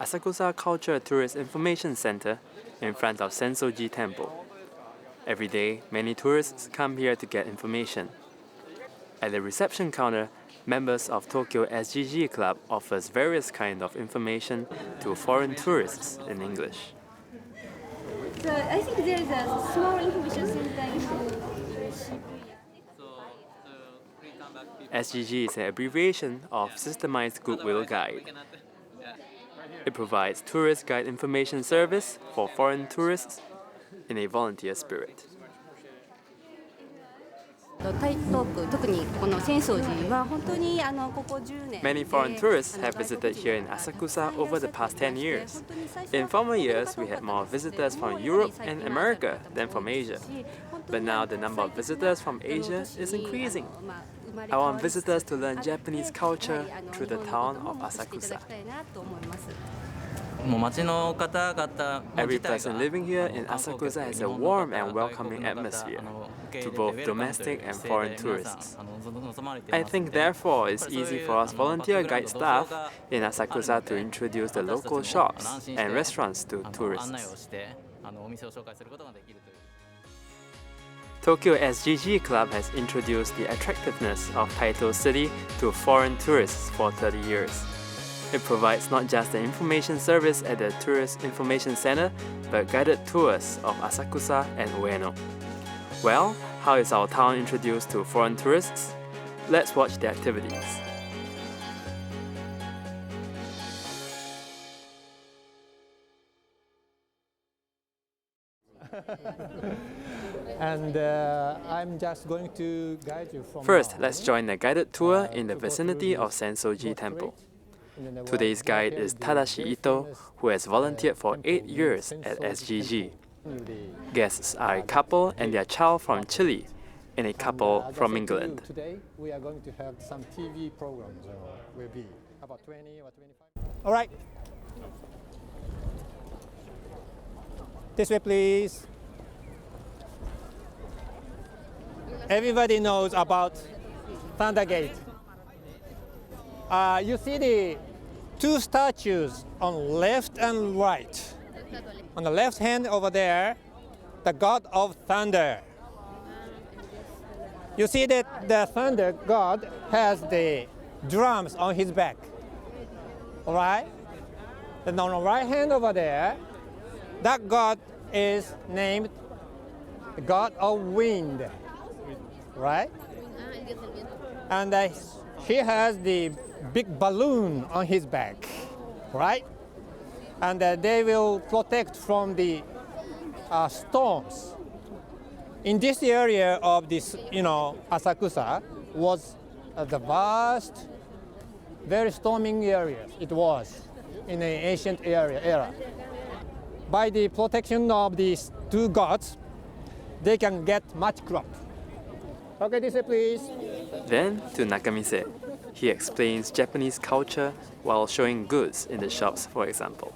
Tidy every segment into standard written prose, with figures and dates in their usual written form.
Asakusa Culture Tourist Information Center in front of SGG Temple. Every day, many tourists come here to get information. At the reception counter, members of Tokyo SGG Club offers various kinds of information to foreign tourists in English. So I think there is a small information center in Shibuya. SGG is an abbreviation of Systemized Goodwill Guide. It provides tourist guide information service for foreign tourists in a volunteer spirit. Many foreign tourists have visited here in Asakusa over the past 10 years. In former years, we had more visitors from Europe and America than from Asia. But now the number of visitors from Asia is increasing. I want visitors to learn Japanese culture through the town of Asakusa. Every person living here in Asakusa has a warm and welcoming atmosphere to both domestic and foreign tourists. I think therefore it's easy for us volunteer guide staff in Asakusa to introduce the local shops and restaurants to tourists. Tokyo SGG Club has introduced the attractiveness of Taito City to foreign tourists for 30 years. It provides not just the information service at the Tourist Information Center, but guided tours of Asakusa and Ueno. Well, how is our town introduced to foreign tourists? Let's watch the activities. And I'm just going to guide you from First, let's join the guided tour in the vicinity of Sensoji Temple. Today's guide is Tadashi Ito, who has volunteered for 8 years at SGG. Guests are a couple and their child from Chile and a couple from England. Today we are going to have some TV programs. Will be about 20 or 25. All right. This way, please. Everybody knows about Thunder Gate. You see the two statues on left and right. On the left hand over there, the god of thunder. You see that the thunder god has the drums on his back. All right? Then on the right hand over there, that god is named the god of wind. Right? And he has the big balloon on his back, right? And they will protect from the storms. In this area of this, Asakusa was the vast, very storming area. It was in the ancient era. By the protection of these two gods, they can get much crop. Okay, this way, please. Then to Nakamise. He explains Japanese culture while showing goods in the shops, for example.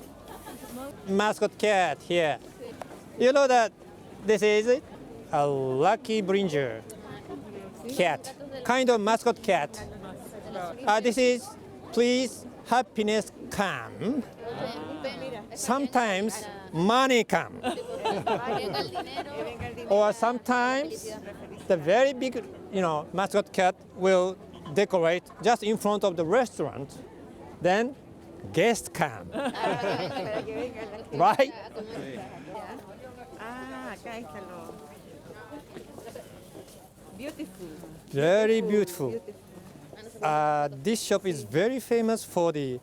Mascot cat here. You know that this is a lucky bringer cat, kind of mascot cat. This is please happiness come. Sometimes money come. Or sometimes the very big, mascot cat will decorate just in front of the restaurant. Then guests come. Right? Beautiful. Very beautiful. This shop is very famous for the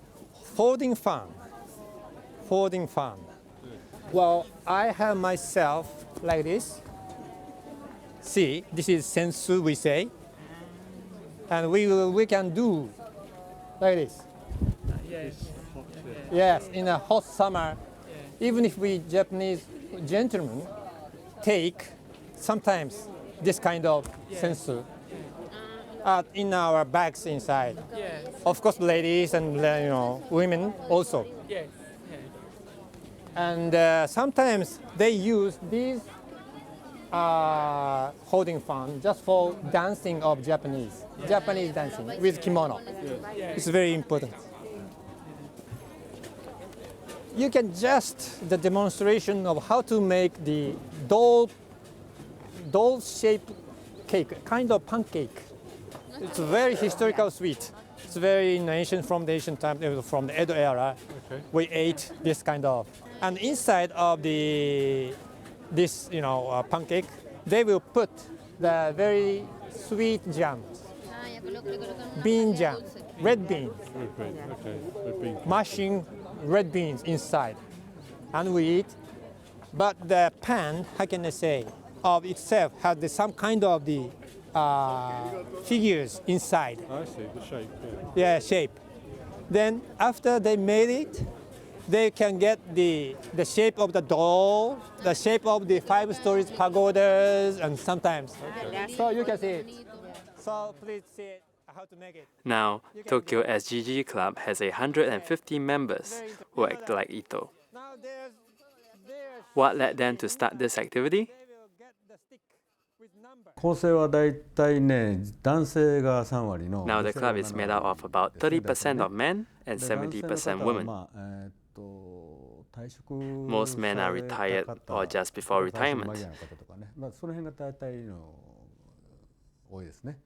folding fan. Folding fan. Well, I have myself like this. See, this is sensu, we say. And we can do like this. Yes, in a hot summer, even if we Japanese gentlemen take sometimes this kind of sensu in our bags inside. Of course, ladies and women also. And sometimes they use these holding fan just for dancing of Japanese dancing with kimono. It's very important. you can just the demonstration of how to make the doll-shaped cake, kind of pancake. It's a very historical sweet. It's very ancient from the ancient time, from the Edo era. Okay. We ate this kind of, and inside of this pancake, they will put the very sweet jam, bean jam, red beans, Okay. Red bean. mashing red beans inside, and we eat. But the pan, how can I say, of itself has some kind of the figures inside. I see, the shape, Yeah, shape. Then after they made it, they can get the shape of the doll, the shape of the 5 stories pagodas, and sometimes. So you can see it. So please see it, how to make it. Now, Tokyo SGG Club has 150 members who act like Ito. Now there's What led them to start this activity? they will get the stick with number. 構成はだいたいね、男性が3割の。 Now the club is made up of about 30% of men and 70% women. 退職 Most men are retired or just before retirement. その辺が大体の多いですね。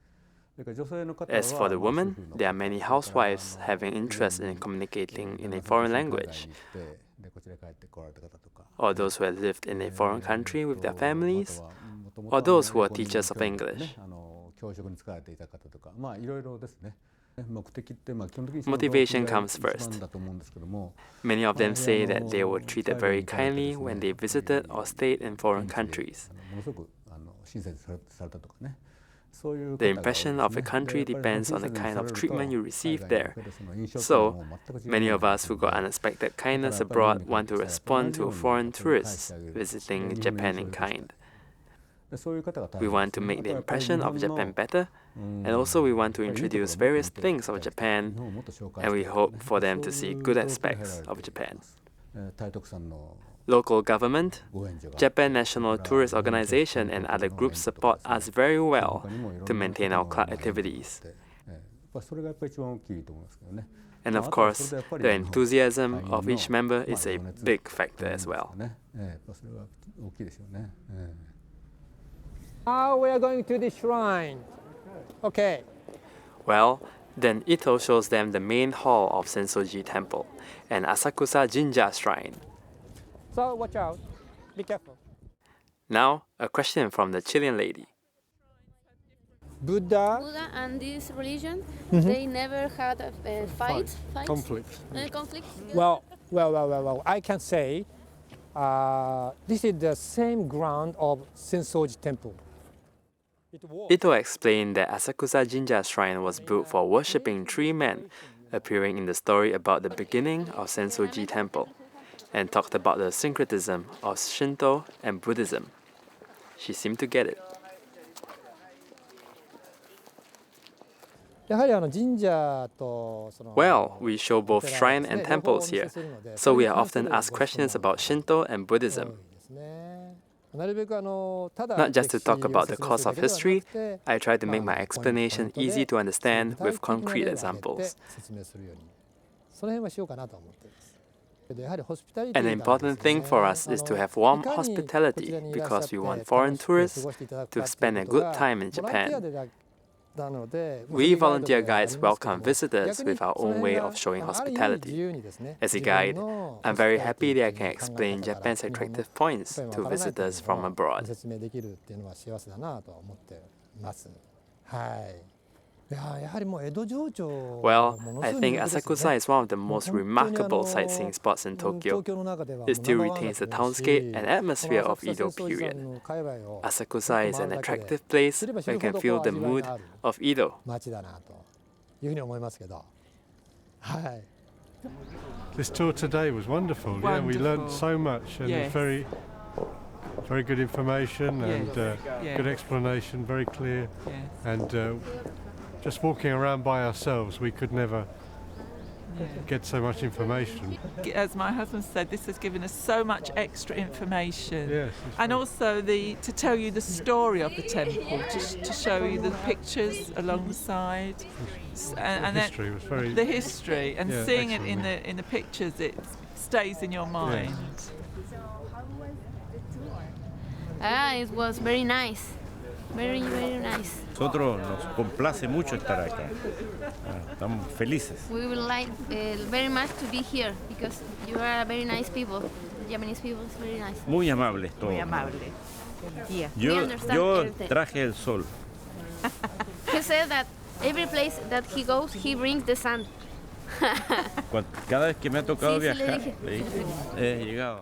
As for the women, there are many housewives having interest in communicating in a foreign language, or those who have lived in a foreign country with their families, or those who are teachers of English. Motivation comes first. Many of them say that they were treated very kindly when they visited or stayed in foreign countries. The impression of a country depends on the kind of treatment you receive there. So, many of us who got unexpected kindness abroad want to respond to foreign tourists visiting Japan in kind. We want to make the impression of Japan better, and also we want to introduce various things of Japan, and we hope for them to see good aspects of Japan. Local government, Japan National Tourist Organization and other groups support us very well to maintain our club activities. And of course, the enthusiasm of each member is a big factor as well. Now we are going to the shrine. Okay. Well, then Ito shows them the main hall of Sensoji Temple and Asakusa Jinja Shrine. So watch out. Be careful. Now, a question from the Chilean lady. Buddha. Buddha and this religion, they never had a fights? Conflict. Conflict? Well, I can say this is the same ground of Sensoji Temple. Ito explained that Asakusa Jinja Shrine was built for worshipping 3 men, appearing in the story about the beginning of Sensoji Temple, and talked about the syncretism of Shinto and Buddhism. She seemed to get it. Well, we show both shrine and temples here, so we are often asked questions about Shinto and Buddhism. Not just to talk about the course of history, I try to make my explanation easy to understand with concrete examples. An important thing for us is to have warm hospitality because we want foreign tourists to spend a good time in Japan. We volunteer guides welcome visitors with our own way of showing hospitality. As a guide, I'm very happy that I can explain Japan's attractive points to visitors from abroad. Well, I think Asakusa is one of the most remarkable sightseeing spots in Tokyo. It still retains the townscape and atmosphere of Edo period. Asakusa is an attractive place where you can feel the mood of Edo. This tour today was wonderful. Yeah, we learned so much and Yes. very good information and Yes. good explanation, very clear. Yes. And just walking around by ourselves, we could never get so much information. As my husband said, this has given us so much extra information. Yes, And also to tell you the story of the temple, to show you the pictures along the side. And the history was very. the history and Yeah, seeing it excellent. in the pictures, it stays in your mind. It was very nice. Very, very nice. Nosotros nos complace mucho estar acá. Estamos felices. We would like very much to be here because you are very nice people. The Japanese people is very nice. Muy amables todos. Muy amable. Yeah. Yo traje el sol. He said that every place that he goes, he brings the sun. Cada vez que me ha tocado Sí, sí, le viajar, dije. he llegado.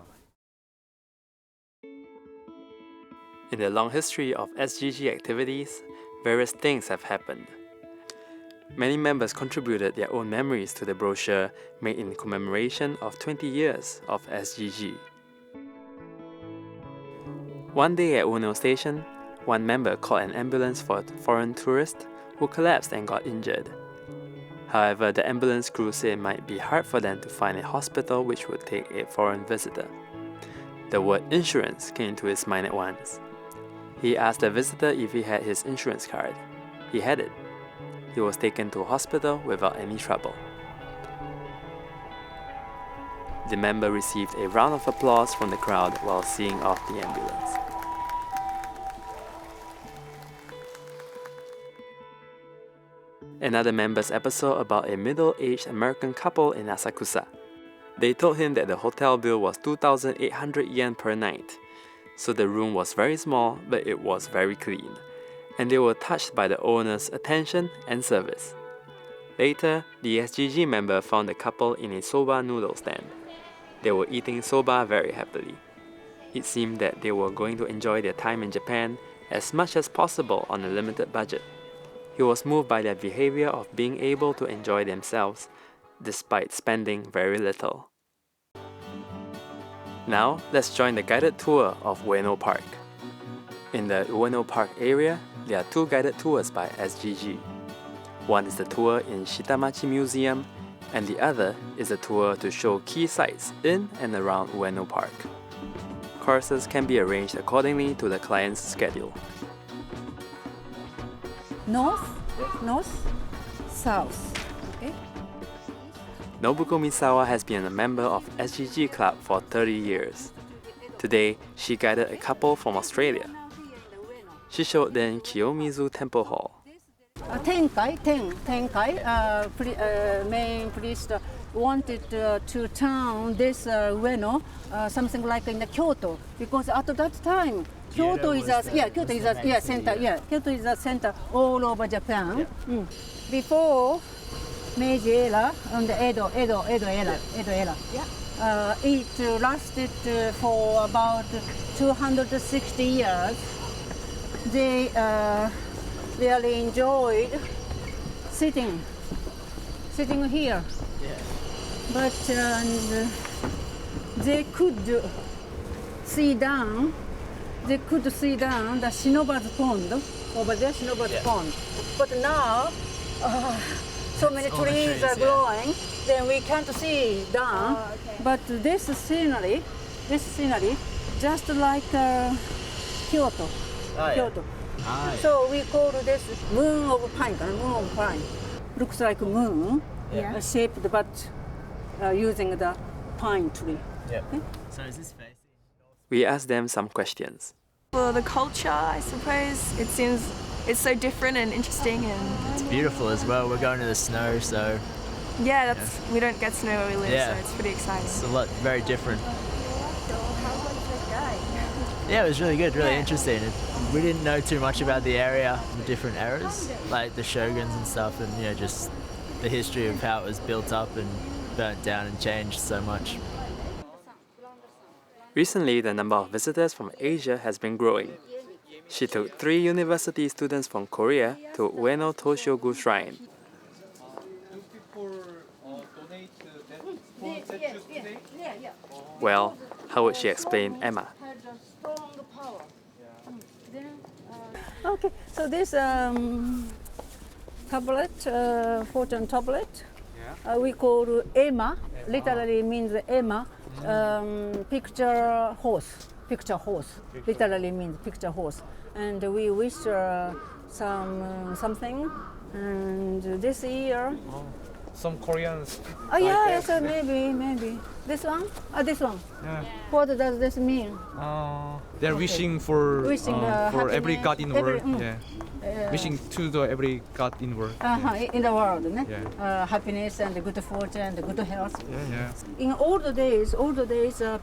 In the long history of SGG activities, various things have happened. Many members contributed their own memories to the brochure made in commemoration of 20 years of SGG. One day at Ueno Station, one member called an ambulance for a foreign tourist who collapsed and got injured. However, the ambulance crew said it might be hard for them to find a hospital which would take a foreign visitor. The word insurance came to his mind at once. He asked the visitor if he had his insurance card. He had it. He was taken to a hospital without any trouble. The member received a round of applause from the crowd while seeing off the ambulance. Another member's episode about a middle-aged American couple in Asakusa. They told him that the hotel bill was 2,800 yen per night. So the room was very small, but it was very clean, and they were touched by the owner's attention and service. Later, the SGG member found the couple in a soba noodle stand. They were eating soba very happily. It seemed that they were going to enjoy their time in Japan as much as possible on a limited budget. He was moved by their behavior of being able to enjoy themselves, despite spending very little. Now, let's join the guided tour of Ueno Park. In the Ueno Park area, there are two guided tours by SGG. One is the tour in Shitamachi Museum, and the other is a tour to show key sites in and around Ueno Park. Courses can be arranged accordingly to the client's schedule. North, south. Okay. Nobuko Misawa has been a member of SGG Club for 30 years. Today, she guided a couple from Australia. She showed them Kiyomizu Temple Hall. Tenkai, main priest wanted to turn this Ueno something like in the Kyoto, because at that time Kyoto is a center. Kyoto is a center all over Japan. Before Meiji era and the Edo era. It lasted for about 260 years. They really enjoyed sitting here. But they could see down the Shinoba's pond over there, pond. But now so many trees are growing, then we can't see down. But this scenery, just like Kyoto. So we call this moon of pine. Looks like moon, shaped but using the pine tree. Okay? So is this facing? We asked them some questions. For the culture, I suppose, it seems it's so different and interesting, and It's beautiful as well. We're going to the snow, so yeah, we don't get snow where we live, Yeah. so it's pretty exciting. it's a lot very different. So how was the guide? Yeah, it was really good, really interesting. We didn't know too much about the area, the different eras, like the shoguns and stuff, and just the history of how it was built up and burnt down and changed so much. Recently, the number of visitors from Asia has been growing. She took 3 university students from Korea to Ueno Toshiogu Shrine. Well, how would she explain Emma? Okay, so this tablet, fortune tablet, we call Ema. Literally means Ema. Picture horse. Literally means picture horse. And we wish something. And this year, some Koreans. Oh yeah, yes, maybe. This one? This one. Yeah. What does this mean? They're wishing for every happiness, god in the world. yeah. Wishing to the every god in the world. In the world, ne? Yeah. Happiness and good fortune and good health. Yeah. In older days,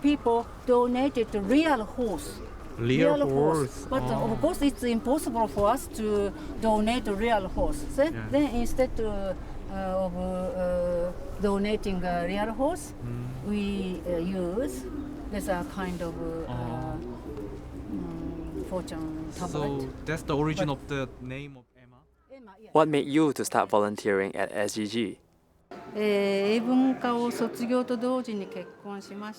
people donated real horse. Real horse. But of course, it's impossible for us to donate a real horse. Then instead of donating a real horse, we use this kind of fortune tablet. So that's the origin of the name of Emma. What made you to start volunteering at SGG?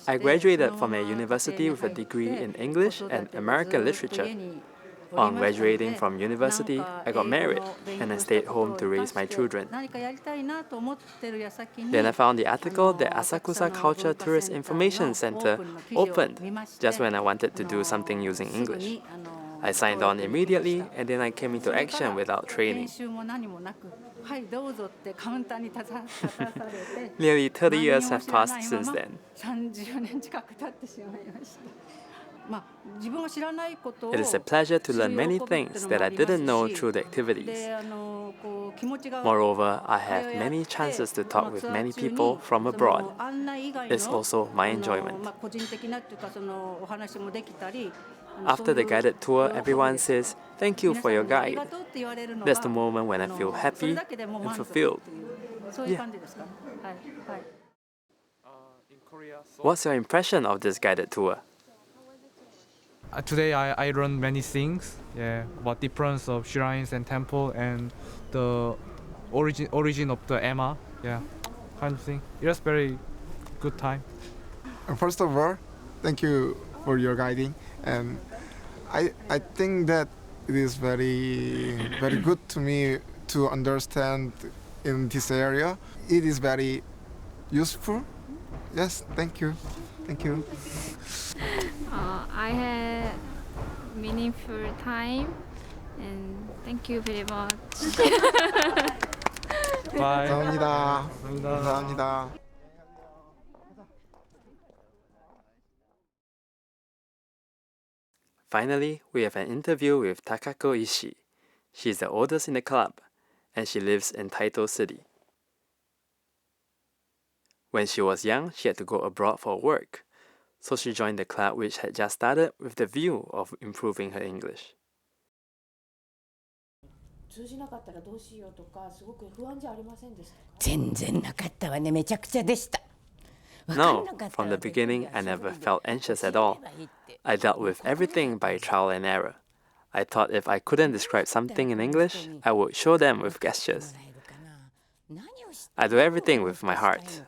I graduated from a university with a degree in English and American literature. On graduating from university, I got married and I stayed home to raise my children. Then I found the article that Asakusa Culture Tourist Information Center opened just when I wanted to do something using English. I signed on immediately and then I came into action without training. Nearly 30 years have passed since then. It is a pleasure to learn many things that I didn't know through the activities. Moreover, I have many chances to talk with many people from abroad. It's also my enjoyment. After the guided tour, everyone says, "Thank you for your guide." That's the moment when I feel happy and fulfilled. Yeah. What's your impression of this guided tour? Today I learned many things, about difference of shrines and temple and the origin of the Emma, kind of thing. It was very good time. First of all, thank you for your guiding, and I think that it is very good to me to understand in this area. It is very useful. Yes, thank you. I had meaningful time and thank you very much. Bye. 감사합니다. Finally, we have an interview with Takako Ishii. She's the oldest in the club, and she lives in Taito City. When she was young, she had to go abroad for work, so she joined the club which had just started with the view of improving her English. No, from the beginning, I never felt anxious at all. I dealt with everything by trial and error. I thought if I couldn't describe something in English, I would show them with gestures. I do everything with my heart.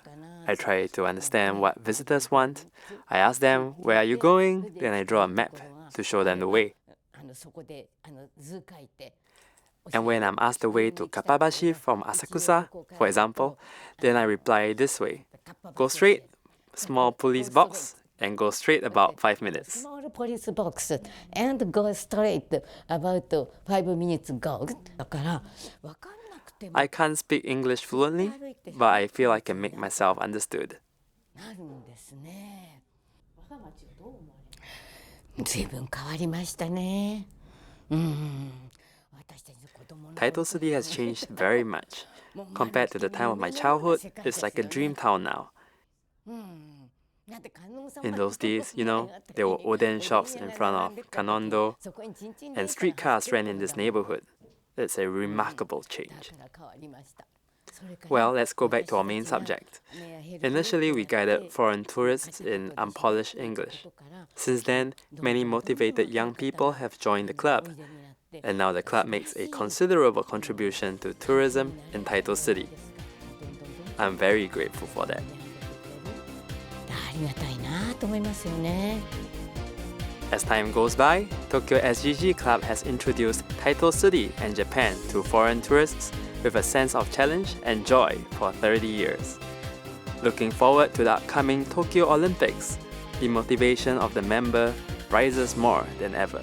I try to understand what visitors want. I ask them, "Where are you going?" Then I draw a map to show them the way. And when I'm asked the way to Kappabashi from Asakusa, for example, then I reply this way: "Go straight, small police box, and go straight about 5 minutes." Small police box and go straight about 5 minutes go. I can't speak English fluently, but I feel I can make myself understood. Taito City has changed very much. Compared to the time of my childhood, it's like a dream town now. In those days, there were oden shops in front of Kanondo, and streetcars ran in this neighborhood. It's a remarkable change. Well, let's go back to our main subject. Initially, we guided foreign tourists in unpolished English. Since then, many motivated young people have joined the club, and now the club makes a considerable contribution to tourism in Taito City. I'm very grateful for that. As time goes by, Tokyo SGG Club has introduced Taito City and Japan to foreign tourists with a sense of challenge and joy for 30 years. Looking forward to the upcoming Tokyo Olympics, the motivation of the member rises more than ever.